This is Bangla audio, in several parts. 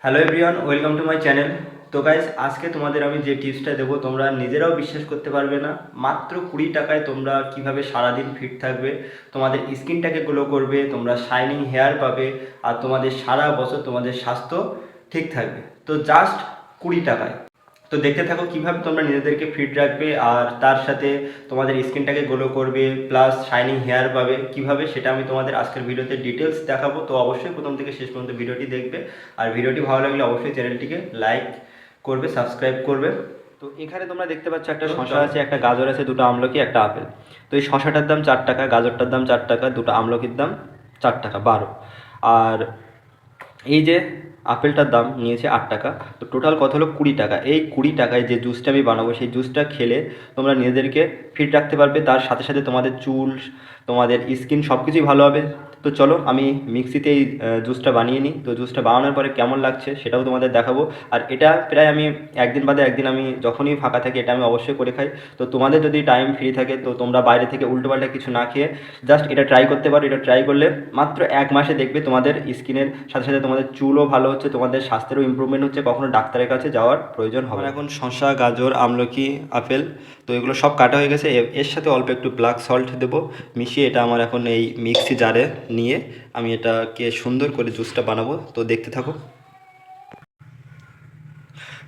Hello everyone, welcome to my channel. তো গাইজ, আজকে তোমাদের আমি যে টিপসটা দেবো তোমরা নিজেরাও বিশ্বাস করতে পারবে না। মাত্র 20 টাকায় তোমরা কিভাবে সারাদিন ফিট থাকবে, তোমাদের স্কিনটাকে গ্লো করবে, তোমরা শাইনিং হেয়ার পাবে, আর তোমাদের সারা বছর তোমাদের স্বাস্থ্য ঠিক থাকবে। তো জাস্ট 20 টাকায়। তো দেখতে থাকো কিভাবে তোমরা নিজেদেরকে ফিট রাখবে আর তার সাথে তোমাদের স্কিনটাকে গ্লো করবে, প্লাস শাইনিং হেয়ার পাবে কিভাবে, সেটা আমি তোমাদের আজকের ভিডিওতে ডিটেলস দেখাবো। তো অবশ্যই প্রথম থেকে শেষ পর্যন্ত ভিডিওটি দেখবে। আর ভিডিওটি ভালো লাগলে অবশ্যই চ্যানেলটিকে লাইক করবে, সাবস্ক্রাইব করবে। তো এখানে তোমরা দেখতে পাচ্ছ একটা শশা আছে, একটা গাজর আছে, দুটো আমলকি, একটা আপেল। তো এই শশাটার দাম 4 টাকা, গাজরটার দাম 4 টাকা, দুটো আমলকির দাম 4 টাকা, 12। আর এই যে আপেলটার দাম নিয়েছে 8 টাকা। তো টোটাল কত হলো 20 টাকা। এই 20 টাকায় যে জুসটা আমি বানাবো, সেই জুসটা খেলে তোমরা নিজেদেরকে ফিট রাখতে পারবে, তার সাথে সাথে তোমাদের চুল, তোমাদের স্কিন সব কিছুই ভালো হবে। তো চলো আমি মিক্সিতে এই জুসটা বানিয়ে নিই। তো জুসটা বানানোর পরে কেমন লাগছে সেটাও তোমাদের দেখাবো। আর এটা প্রায় আমি একদিন বাদে একদিন, আমি যখনই ফাঁকা থাকি এটা আমি অবশ্যই করে খাই। তো তোমাদের যদি টাইম ফ্রি থাকে তো তোমরা বাইরে থেকে উল্টোপাল্টা কিছু না খেয়ে জাস্ট এটা ট্রাই করতে পারো। এটা ট্রাই করলে মাত্র 1 মাসে দেখবে তোমাদের স্কিনের সাথে সাথে তোমাদের চুলও ভালো হচ্ছে, তোমাদের স্বাস্থ্যেরও ইমপ্রুভমেন্ট হচ্ছে, কখনো ডাক্তারের কাছে যাওয়ার প্রয়োজন হবে না। এখন শসা, গাজর, আমলকি, আপেল, তো এগুলো সব কাটা হয়ে গেছে। এর সাথে অল্প একটু ব্ল্যাক সল্ট দেবো মিশিয়ে। এটা আমার এখন এই মিক্সি জারে নিয়ে আমি এটাকে সুন্দর করে জুসটা বানাবো। তো দেখতে থাকো।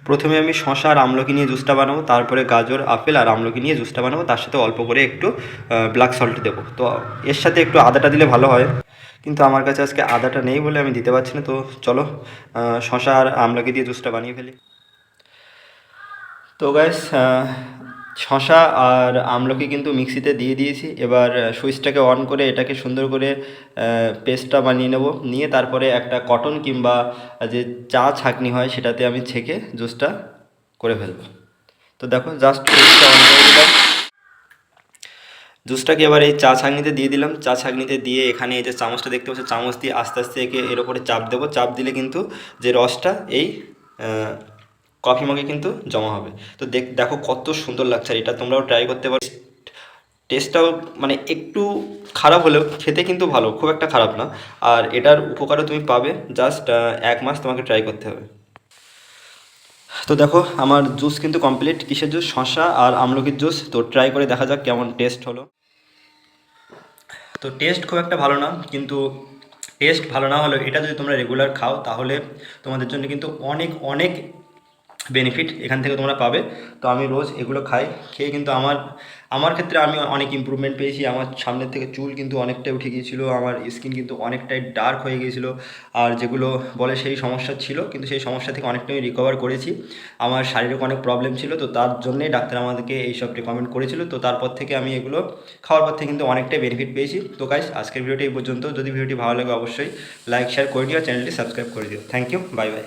প্রথমে আমি শসা আর আমলকি নিয়ে জুসটা বানাবো, তারপরে গাজর, আপেল আর আমলকি নিয়ে জুসটা বানাবো, তার সাথে অল্প করে একটু ব্ল্যাক সল্ট দেবো। তো এর সাথে একটু আদাটা দিলে ভালো হয়, কিন্তু আমার কাছে আজকে আদাটা নেই বলে আমি দিতে পারছি না। তো চলো শসা আর আমলকি দিয়ে জুসটা বানিয়ে ফেলি। তো গাইস, শসা আর আমলকি কিন্তু মিক্সিতে দিয়ে দিয়েছি। এবার সুইচটাকে অন করে এটাকে সুন্দর করে পেস্টটা বানিয়ে নেব। নিয়ে তারপরে একটা কটন কিংবা যে চা ছাঁকনি হয় সেটাতে আমি ছেঁকে জুসটা করে ফেলবো। তো দেখো, জাস্ট সুইচটা অন করে দিলাম। জুসটাকে এবার এই চা ছাঁকনিতে দিয়ে দিলাম। চা ছাঁকনিতে দিয়ে এখানে এই যে চামচটা দেখতে পাচ্ছ, চামচ দিয়ে আস্তে আস্তে একে এর ওপরে চাপ দেবো। চাপ দিলে কিন্তু যে রসটা এই কফি মগে কিন্তু জমা হবে। তো দেখো কত সুন্দর লাগছে। আর এটা তোমরাও ট্রাই করতে পারো। টেস্টটাও মানে একটু খারাপ হলেও খেতে কিন্তু ভালো, খুব একটা খারাপ না। আর এটার উপকারও তুমি পাবে। জাস্ট 1 মাস তোমাকে ট্রাই করতে হবে। তো দেখো আমার জুস কিন্তু কমপ্লিট। কিসের জুস? শসা আর আমলকির জুস। তো ট্রাই করে দেখা যাক কেমন টেস্ট হলো। তো টেস্ট খুব একটা ভালো না, কিন্তু টেস্ট ভালো না হলেও এটা যদি তোমরা রেগুলার খাও তাহলে তোমাদের জন্য কিন্তু অনেক অনেক বেনিফিট এখান থেকে তোমরা পাবে। তো আমি রোজ এগুলো খাই। খেয়ে কিন্তু আমার আমার ক্ষেত্রে আমি অনেক ইমপ্রুভমেন্ট পেয়েছি। আমার সামনের থেকে চুল কিন্তু অনেকটাই উঠে গিয়েছিলো, আমার স্কিন কিন্তু অনেকটাই ডার্ক হয়ে গিয়েছিলো। আর যেগুলো বলে সেই সমস্যা ছিল, কিন্তু সেই সমস্যা থেকে অনেকটাই রিকভার করেছি। আমার শারীরিক অনেক প্রবলেম ছিল, তো তার জন্যেই ডাক্তার আমাদেরকে এইসব রেকমেন্ড করেছিল। তো তারপর থেকে আমি এগুলো খাওয়ার পর থেকে কিন্তু অনেকটাই বেনিফিট পেয়েছি। তো গাইস, আজকের ভিডিওটি এই পর্যন্ত। যদি ভিডিওটি ভালো লাগে অবশ্যই লাইক শেয়ার করে দিও, চ্যানেলটি সাবস্ক্রাইব করে দিও। Thank you, bye by.